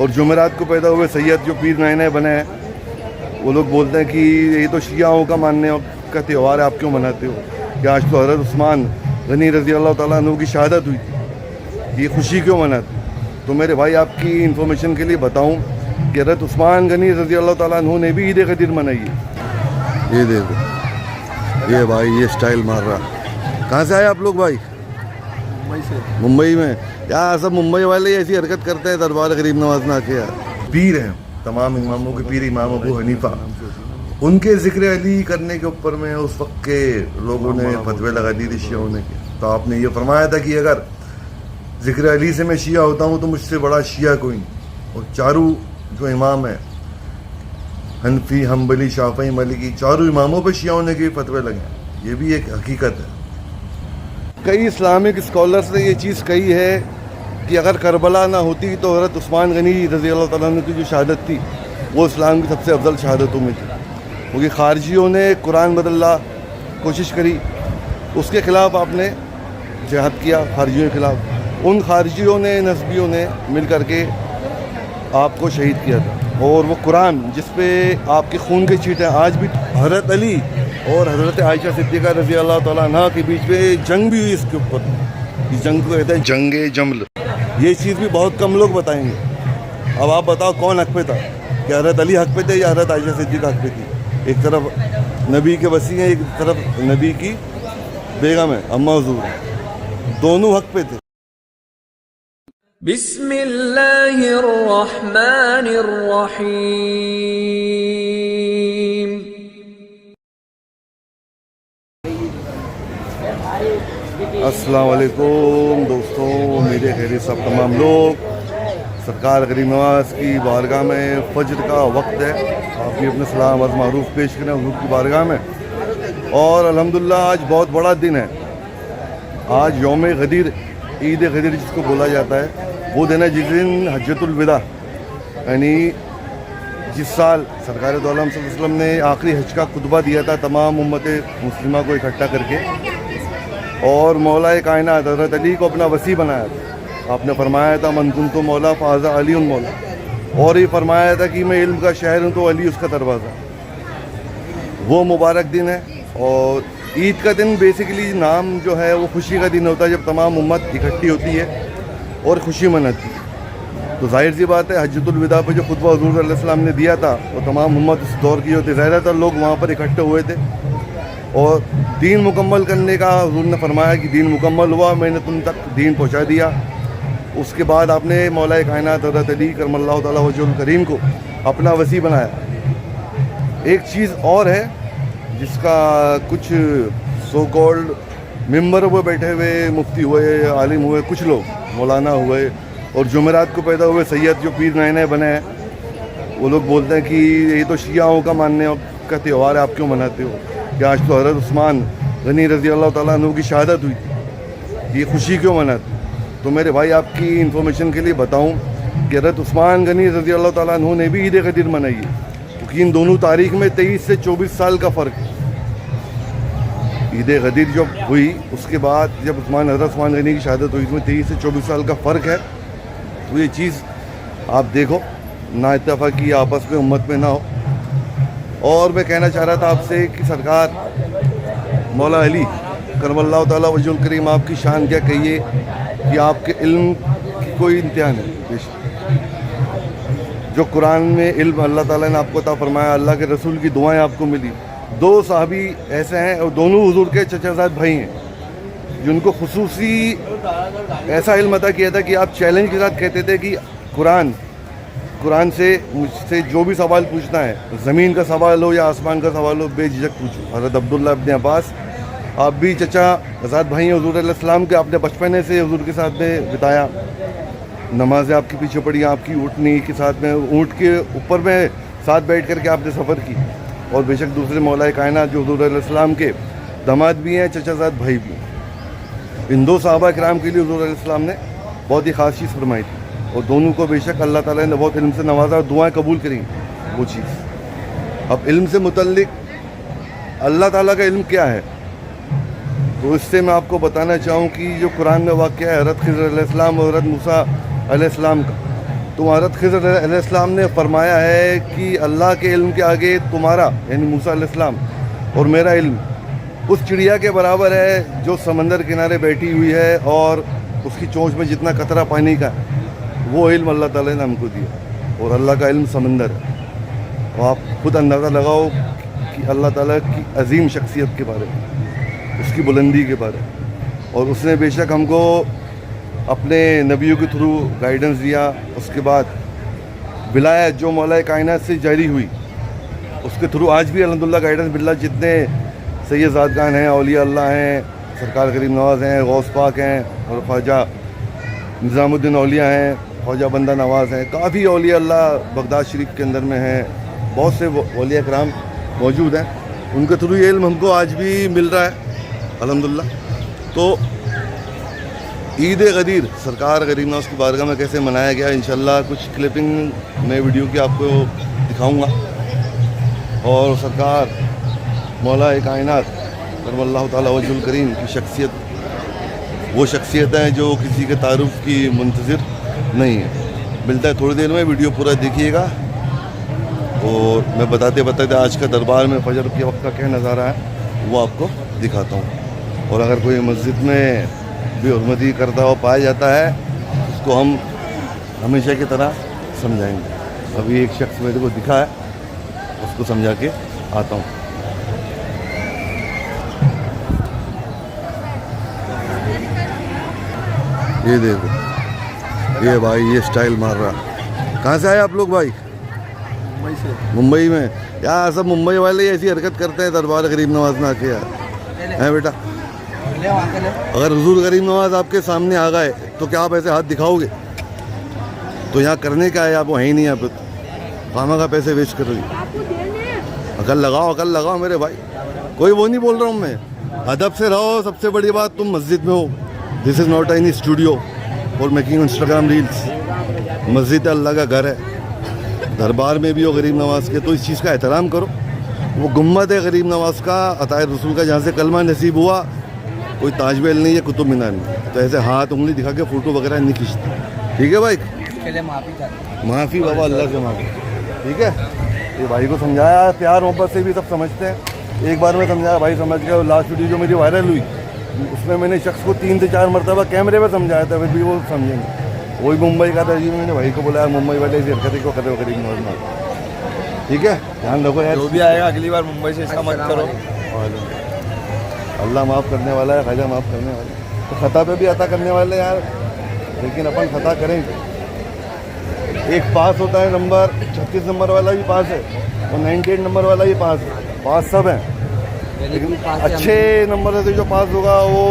اور جمعرات کو پیدا ہوئے سید جو پیر نئے نئے بنے ہیں وہ لوگ بولتے ہیں کہ یہ تو شیعوں کا ماننے کا تہوار ہے، آپ کیوں مناتے ہو؟ کہ آج تو حضرت عثمان غنی رضی اللہ تعالیٰ عنہ کی شہادت ہوئی تھی، یہ خوشی کیوں مناتے؟ تو میرے بھائی آپ کی انفارمیشن کے لیے بتاؤں کہ حضرت عثمان غنی رضی اللہ تعالیٰ عنہ نے بھی عید غدیر منائی ہے۔ یہ دیکھو یہ بھائی یہ سٹائل مار رہا۔ کہاں سے آئے آپ لوگ بھائی؟ ممبئی سے۔ ممبئی میں؟ یار سب ممبئی والے ایسی حرکت کرتے ہیں دربار غریب نواز نہ کے یار۔ پیر ہیں تمام اماموں کے پیر امام ابو حنیفہ، ان کے ذکر علی کرنے کے اوپر میں اس وقت کے لوگوں نے فتوے لگا دی تھی شیعوں نے، تو آپ نے یہ فرمایا تھا کہ اگر ذکر علی سے میں شیعہ ہوتا ہوں تو مجھ سے بڑا شیعہ کوئی نہیں۔ اور چاروں جو امام ہیں حنفی حنبلی شافعی مالکی، چاروں اماموں پہ شیعوں نے کے فتوے لگے ہیں، یہ بھی ایک حقیقت ہے۔ کئی اسلامک اسکالرس نے یہ چیز کہی ہے کہ اگر کربلا نہ ہوتی تو حضرت عثمان غنی رضی اللہ تعالیٰ عنہ کی جو شہادت تھی وہ اسلام کی سب سے افضل شہادتوں میں تھی، کیونکہ خارجیوں نے قرآن بدلنا کوشش کری، اس کے خلاف آپ نے جہاد کیا خارجیوں کے خلاف، ان خارجیوں نے نسبیوں نے مل کر کے آپ کو شہید کیا تھا، اور وہ قرآن جس پہ آپ کے خون کے چھینٹیں آج بھی، حضرت علی اور حضرت عائشہ صدیقہ رضی اللہ تعالیٰ عنہ کے بیچ میں جنگ بھی ہوئی اس کے اوپر، اس جنگ کو کہتے ہیں جنگ جمل، یہ چیز بھی بہت کم لوگ بتائیں گے۔ اب آپ بتاؤ کون حق پہ تھا، کہ حضرت علی حق پہ تھے یا حضرت عائشہ صدیقہ حق پہ تھی؟ ایک طرف نبی کے وسیع ہیں، ایک طرف نبی کی بیگم ہے اماں حضور، دونوں حق پہ تھے۔ بسم اللہ الرحمن الرحیم۔ السلام علیکم دوستوں، میرے خیریت سب تمام لوگ، سرکار غریب نواز کی بارگاہ میں فجر کا وقت ہے، آپ بھی اپنے سلام عرض معروف پیش کریں حضور کی بارگاہ میں، اور الحمدللہ آج بہت بڑا دن ہے، آج یوم غدیر، عید غدیر جس کو بولا جاتا ہے، وہ دن ہے جس دن حجۃ الوداع، یعنی جس سال سرکار دو عالم صلی اللہ علیہ وسلم نے آخری حج کا خطبہ دیا تھا تمام امت مسلمہ کو اکٹھا کر کے، اور مولا کائنات حضرت علی کو اپنا وسیع بنایا تھا۔ آپ نے فرمایا تھا من کنت مولا فہذا علی مولا، اور یہ فرمایا تھا کہ میں علم کا شہر ہوں تو علی اس کا دروازہ۔ وہ مبارک دن ہے، اور عید کا دن بیسیکلی نام جو ہے وہ خوشی کا دن ہوتا ہے، جب تمام امت اکٹھی ہوتی ہے اور خوشی مناتی ہے۔ تو ظاہر سی بات ہے حجۃ الوداع پہ جو خطبہ حضور صلی اللہ علیہ وسلم نے دیا تھا وہ تمام امت اس دور کی ہوتی، زیادہ تر لوگ وہاں پر اکٹھے ہوئے تھے، اور دین مکمل کرنے کا حضور نے فرمایا کہ دین مکمل ہوا، میں نے تم تک دین پہنچا دیا۔ اس کے بعد آپ نے مولا کائنات حضرت علی کرم اللہ تعالیٰ وجہ الکریم کو اپنا وسیع بنایا۔ ایک چیز اور ہے جس کا کچھ سو کالڈ ممبر پہ بیٹھے ہوئے مفتی ہوئے، عالم ہوئے، کچھ لوگ مولانا ہوئے، اور جمعرات کو پیدا ہوئے سید جو پیر نئے نئے بنے ہیں وہ لوگ بولتے ہیں کہ یہ تو شیعوں کا ماننے کا تہوار ہے، آپ کیوں مناتے ہو؟ کہ آج تو حضرت عثمان غنی رضی اللہ تعالیٰ عنہ کی شہادت ہوئی تھی، یہ خوشی کیوں مناتے؟ تو میرے بھائی آپ کی انفارمیشن کے لیے بتاؤں کہ حضرت عثمان غنی رضی اللہ تعالیٰ عنہ نے بھی عید غدیر منائی ہے، کیونکہ ان دونوں تاریخ میں 23 سے 24 سال کا فرق ہے۔ عید غدیر جب ہوئی اس کے بعد جب حضرت عثمان غنی کی شہادت ہوئی، اس میں 23 سے 24 سال کا فرق ہے، تو یہ چیز آپ دیکھو نا اتفاقی آپس میں امت میں نہ ہو۔ اور میں کہنا چاہ رہا تھا آپ سے کہ سرکار مولا علی کرم اللہ تعالیٰ وجہ الکریم آپ کی شان کیا کہیے کہ آپ کے علم کی کوئی انتہا نہیں، بے شک جو قرآن میں علم اللہ تعالیٰ نے آپ کو عطا فرمایا، اللہ کے رسول کی دعائیں آپ کو ملی۔ 2 صحابی ایسے ہیں اور دونوں حضور کے چچا زاد بھائی ہیں جن کو خصوصی ایسا علم عطا کیا تھا کہ آپ چیلنج کے ساتھ کہتے تھے کہ قرآن سے مجھ سے جو بھی سوال پوچھنا ہے، زمین کا سوال ہو یا آسمان کا سوال ہو، بے جھجک پوچھو۔ حضرت عبداللہ ابن عباس، آپ بھی چچا زاد بھائی ہیں حضور علیہ السلام کے، آپ نے بچپنے سے حضور کے ساتھ میں بتایا، نمازیں آپ کے پیچھے پڑھی، آپ کی اونٹنی کے ساتھ میں، اونٹ کے اوپر میں ساتھ بیٹھ کر کے آپ نے سفر کی، اور بے شک دوسرے مولا کائنات جو حضور علیہ السلام کے داماد بھی ہیں، چچا زاد بھائی بھی ہیں۔ ان 2 صحابہ کرام کے لیے حضور علیہ السلام نے بہت ہی خاص چیز فرمائی تھی، اور دونوں کو بے شک اللہ تعالیٰ نے بہت علم سے نوازا، اور دعائیں قبول کریں وہ چیز۔ اب علم سے متعلق اللہ تعالیٰ کا علم کیا ہے، تو اس سے میں آپ کو بتانا چاہوں کہ جو قرآن میں واقعہ ہے حضرت خضر علیہ السلام اور حضرت موسیٰ علیہ السلام کا، تو تو حضرت خضر علیہ السلام نے فرمایا ہے کہ اللہ کے علم کے آگے تمہارا یعنی موسیٰ علیہ السلام اور میرا علم اس چڑیا کے برابر ہے جو سمندر کنارے بیٹھی ہوئی ہے اور اس کی چونچ میں جتنا قطرہ پانی کا ہے وہ علم اللہ تعالیٰ نے ہم کو دیا، اور اللہ کا علم سمندر ہے۔ اور آپ خود اندازہ لگاؤ کہ اللہ تعالیٰ کی عظیم شخصیت کے بارے میں، اس کی بلندی کے بارے میں، اور اس نے بے شک ہم کو اپنے نبیوں کے تھرو گائیڈنس دیا۔ اس کے بعد ولایت جو مولا کائنات سے جاری ہوئی اس کے تھرو آج بھی الحمدللہ گائیڈنس باللہ جتنے سید زادگان ہیں، اولیاء اللہ ہیں، سرکار غریب نواز ہیں، غوث پاک ہیں، اور خواجہ نظام الدین اولیاء ہیں، خواجہ بندہ نواز ہیں، کافی اولیاء اللہ بغداد شریف کے اندر میں ہیں، بہت سے اولیاء کرام موجود ہیں، ان کے تھرو یہ علم ہم کو آج بھی مل رہا ہے الحمدللہ۔ تو عید غدیر سرکار غریب نواز کی بارگاہ میں کیسے منایا گیا، انشاءاللہ کچھ کلپنگ میں ویڈیو کی آپ کو دکھاؤں گا، اور سرکار مولا کائنات کرم اللہ تعالیٰ وجہ الکریم کی شخصیت وہ شخصیت ہے جو کسی کے تعارف کی منتظر نہیں ہے۔ ملتا ہے تھوڑی دیر میں، ویڈیو پورا دیکھیے گا، اور میں بتاتے آج کا دربار میں فجر کے وقت کا کیا نظارہ ہے وہ آپ کو دکھاتا ہوں۔ اور اگر کوئی مسجد میں بے حرمتی کرتا ہوا پایا جاتا ہے اس کو ہم ہمیشہ کی طرح سمجھائیں گے۔ ابھی ایک شخص میرے کو دکھا ہے، اس کو سمجھا کے آتا ہوں۔ یہ دیکھو، یہ بھائی یہ سٹائل مار رہا۔ کہاں سے آئے آپ لوگ بھائی؟ ممبئی سے۔ ممبئی میں؟ یار سب ممبئی والے ایسی حرکت کرتے ہیں دربار غریب نواز میں آ کے یار، ہیں بیٹا؟ اگر حضور غریب نواز آپ کے سامنے آ گئے تو کیا آپ ایسے ہاتھ دکھاؤ گے؟ تو یہاں کرنے کا ہے، آپ وہ ہیں ہی نہیں، آپ خامہ کا پیسے ویسٹ کر رہی۔ عقل لگاؤ میرے بھائی، کوئی وہ نہیں بول رہا ہوں میں، ادب سے رہو۔ سب سے بڑی بات تم مسجد میں ہو، this is not any studio for making Instagram reels, مسجد اللہ کا گھر ہے۔ دربار میں بھی ہو غریب نواز کے تو اس چیز کا احترام کرو۔ وہ گنبد ہے غریب نواز کا، عطا رسول کا، جہاں سے کلمہ نصیب ہوا، کوئی تاج محل نہیں ہے، قطب مینار نہیں، تو ایسے ہاتھ انگلی دکھا کے فوٹو وغیرہ نہیں کھینچتے، ٹھیک ہے بھائی؟ معافی بابا، اللہ سے معافی، ٹھیک ہے؟ یہ بھائی کو سمجھایا، پیار محبت سے بھی سب سمجھتے ہیں۔ ایک بار میں سمجھایا، بھائی سمجھ گیا۔ لاسٹ ویڈیو جو میری وائرل ہوئی اس میں نے شخص کو 3 سے 4 مرتبہ کیمرے پہ سمجھایا تھا، پھر بھی وہ سمجھیں گے۔ وہی ممبئی کا تھا جی، میں نے بھائی کو بولا ممبئی والے ایسی حرکتیں کو کرے غریب نواز میں، ٹھیک ہے؟ دھیان رکھو یار، جو بھی آئے گا اگلی بار ممبئی سے اس کا مت کرو۔ اللہ معاف کرنے والا ہے، خواجہ معاف کرنے والا ہے، تو خطا پہ بھی عطا کرنے والے یار، لیکن اپن خطا کریں گے۔ ایک پاس ہوتا ہے نمبر 36 نمبر والا بھی پاس ہے، اور 98 نمبر والا بھی پاس ہے، پاس سب ہیں، لیکن اچھے نمبر سے جو پاس ہوگا وہ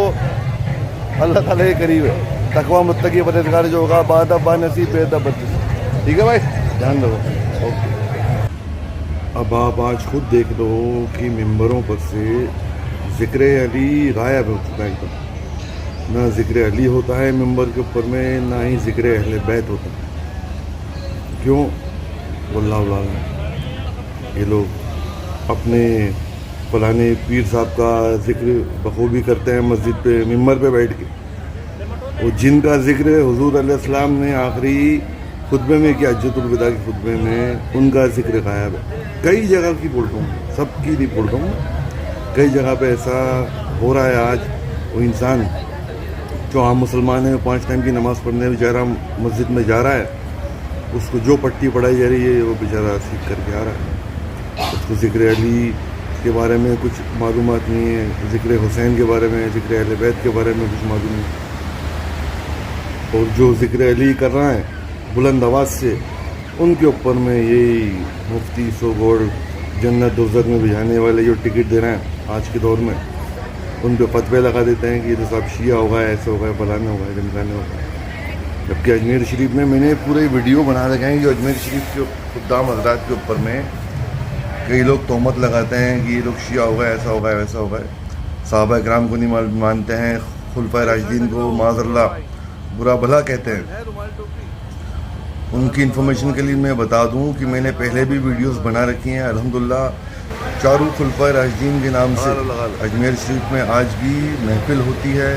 اللہ تعالیٰ کے قریب ہے، تقویٰ متقی پرہیزگار جو ہوگا، بادب با نصیب بے ادب بدنصیب، ٹھیک ہے بھائی؟ دھیان رکھو، اوکے۔ اب آپ آج خود دیکھ دو کہ ممبروں پر سے ذکر علی غائب ہو چکا ہے، ایک نہ ذکر علی ہوتا ہے ممبر کے اوپر میں، نہ ہی ذکر اہل بیت ہوتا ہے۔ کیوں؟ واللہ اعلم۔ یہ لوگ اپنے فلانے پیر صاحب کا ذکر بخوبی کرتے ہیں مسجد پہ ممبر پہ بیٹھ کے، اور جن کا ذکر حضور علیہ السلام نے آخری خطبے میں کیا، حجۃ الوداع کے خطبے میں، ان کا ذکر غائب ہے۔ کئی جگہ کی بولتا ہوں، سب کی نہیں بولتا ہوں، کئی جگہ پہ ایسا ہو رہا ہے آج۔ وہ انسان جو عام مسلمان ہے، 5 ٹائم کی نماز پڑھنے بیچارہ مسجد میں جا رہا ہے، اس کو جو پٹی پڑھائی جا رہی ہے وہ بیچارہ سیکھ کر کے آ رہا ہے، اس کو ذکر علی کے بارے میں کچھ معلومات نہیں ہے، ذکر حسین کے بارے میں، ذکر اہل بیت کے بارے میں کچھ معلوم نہیں، اور جو ذکر علی کر رہا ہے بلند آواز سے، ان کے اوپر میں یہی مفتی سو گولڈ جنت دوزخ میں بھجانے والے جو ٹکٹ دے رہے ہیں آج کے دور میں، ان پہ فتوے لگا دیتے ہیں کہ یہ تو صاحب شیعہ ہوگا، ایسا ہوگا، فلانا ہوگا، ڈمکانے ہوگا۔ جبکہ اجمیر شریف میں نے پورے ویڈیو بنا رکھے ہیں جو اجمیر شریف کے خدام حضرات کے اوپر میں کئی لوگ تہمت لگاتے ہیں کہ یہ لوگ شیعہ ہوگا، ایسا ہوگا، ویسا ہوگا، صحابہ کرام کو نہیں مانتے ہیں، خلفائے راشدین کو معاذ اللہ برا بھلا کہتے ہیں۔ ان کی انفارمیشن کے لیے میں بتا دوں کہ میں نے پہلے بھی ویڈیوز بنا رکھی ہیں الحمدللہ، چاروں خلفائے راشدین کے نام سے اجمیر شریف میں آج بھی محفل ہوتی ہے،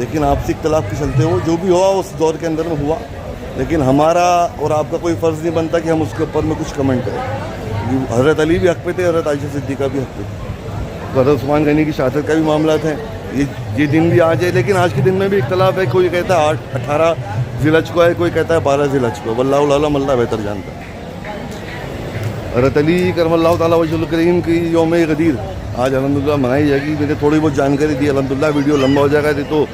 لیکن آپسی اختلاف کے چلتے ہو جو بھی ہوا اس دور کے اندر میں ہوا، لیکن ہمارا اور آپ کا کوئی فرض نہیں بنتا کہ ہم اس کے اوپر میں کچھ کمنٹ کریں۔ حضرت علی بھی حق پہ تھے، حضرت عائشہ صدیقہ بھی حق پہ تھے، حضرت عثمان غنی کی شہادت کا بھی معاملات ہیں، یہ دن بھی آ جائے، لیکن آج کے دن میں بھی اختلاف ہے، کوئی کہتا ہے 18 ذی الحج کو ہے، کوئی کہتا ہے 12 ذی الحج کو، واللہ العالم، اللہ بہتر جانتا ہے۔ حضرت علی کرم اللہ تعالیٰ وجہ الکریم کی یوم غدیر آج الحمدللہ منائی جائے گی۔ میں نے تھوڑی بہت جانکاری دی، الحمدللہ ویڈیو لمبا ہو جائے گا تو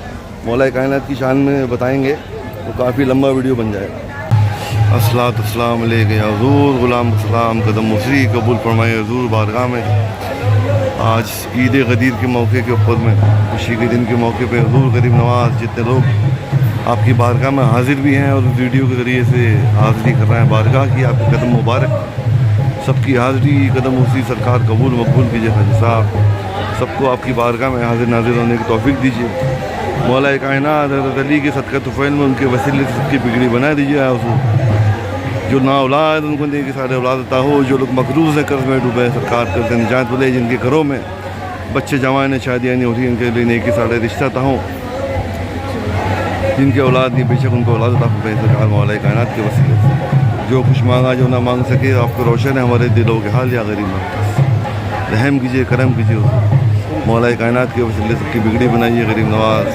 مولا کائنات کی شان میں بتائیں گے تو کافی لمبا ویڈیو بن جائے گا۔ الصلاۃ والسلام علیک یا حضور، غلام السلام قدم مصری قبول فرمائے حضور بارگاہ میں۔ آج عید غدیر کے موقع کے اوپر میں خوشی کے دن کے موقع پہ حضور غریب نواز جتنے لوگ آپ کی بارگاہ میں حاضر بھی ہیں اور ویڈیو کے ذریعے سے حاضری کر رہے ہیں بارگاہ کی، آپ کے قدم مبارک، سب کی حاضری قدم مصری سرکار قبول مقبول کیجیے۔ حاجی صاحب سب کو آپ کی بارگاہ میں حاضر ناظر ہونے کی توفیق دیجیے۔ مولا کائنات حضرت علی کے صدقہ طفیل میں ان کے وسیلے سے سب کی بگڑی بنا دیجیے حضور۔ جو نا اولاد ان کو نیکی سارے اولاد عطا ہو، جو لوگ مقروض ہیں قرض میں ڈوبے سرکار قرض سے نجات ملے، جن کے گھروں میں بچے جوان ہیں شادیاں نہیں ہوتی ان کے لیے نیکی سارے رشتہ عطا ہوں، جن کے اولاد نہیں بے شک ان کو اولاد عطا فرمائے سرکار مولا کائنات کے وسیلے سے۔ جو کچھ مانگا جو نہ مانگ سکے آپ کو روشن ہے ہمارے دلوں کے حال یا غریب نواز، رحم کیجیے کرم کیجیے مولا کائنات کے وسیلے سب کی بگڑی بنائیے غریب نواز،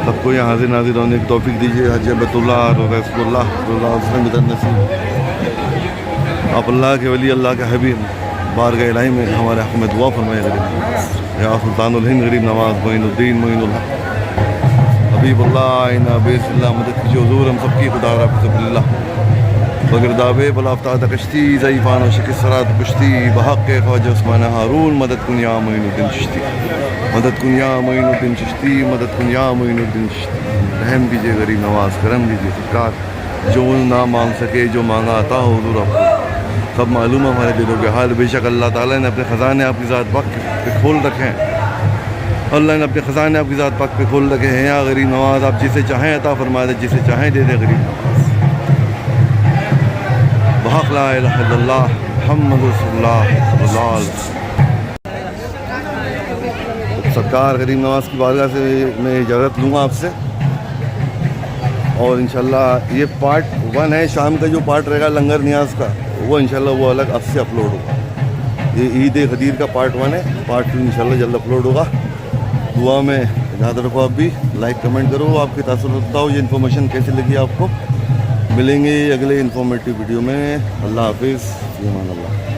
سب کو یہاں حاضر ناظر ہونے کی توفیق دیجیے۔ حج بیت اللہ رسول اللہ صلی اللہ علیہ وسلم بدر نصیب، آپ اللہ کے ولی اللہ کے حبیب بارگاہ الہی میں ہمارے حق میں دعا فرمائے غریب نواز۔ یا سلطان الہند غریب نواز معین الدین معین الحق حبیب اللہ عینا بیس اللہ، مدد کیجیے حضور ہم سب کی خدا رب سب اللہ بغیر دعوے بلا افتاد کشتی ضعیفان و شکست سرات کشتی بحق خواجہ عثمان ہارون، مدد کن یا معین الدین چشتی، مدد کن یا معین الدین چشتی، مدد کن یا معین الدین چشتی۔ رحم کیجیے غریب نواز، کرم کیجیے سرکار، جو نہ مانگ سکے جو مانگا عطا ہو حضور آپ کو سب معلوم ہے ہمارے دلوں کے حال۔ بے شک اللہ تعالیٰ نے اپنے خزانے آپ کی ذات پاک پہ کھول رکھے ہیں، اللہ نے اپنے خزانے آپ کی ذات پاک پہ کھول رکھے ہیں۔ یا غریب نواز آپ جسے چاہیں عطا فرما دے، جسے چاہیں دے دے غریب نواز۔ بحق لا الہ الا اللہ محمد رسول اللہ صلی اللہ علیہ وسلم۔ سرکار غریب نواز کی بارگاہ سے میں اجازت لوں گا آپ سے، اور انشاءاللہ یہ پارٹ 1 ہے، شام کا جو پارٹ رہے گا لنگر نیاز کا وہ انشاءاللہ وہ الگ اب سے اپلوڈ ہوگا۔ یہ عید غدیر کا پارٹ 1 ہے، پارٹ 2 انشاءاللہ جلد اپلوڈ ہوگا۔ دعا میں یاد رکھو، آپ بھی لائک کمنٹ کرو، آپ کے تاثرات بتاؤ یہ انفارمیشن کیسی لگی آپ کو۔ ملیں گے اگلے انفارمیٹیو ویڈیو میں، اللہ حافظ، فی امان اللہ۔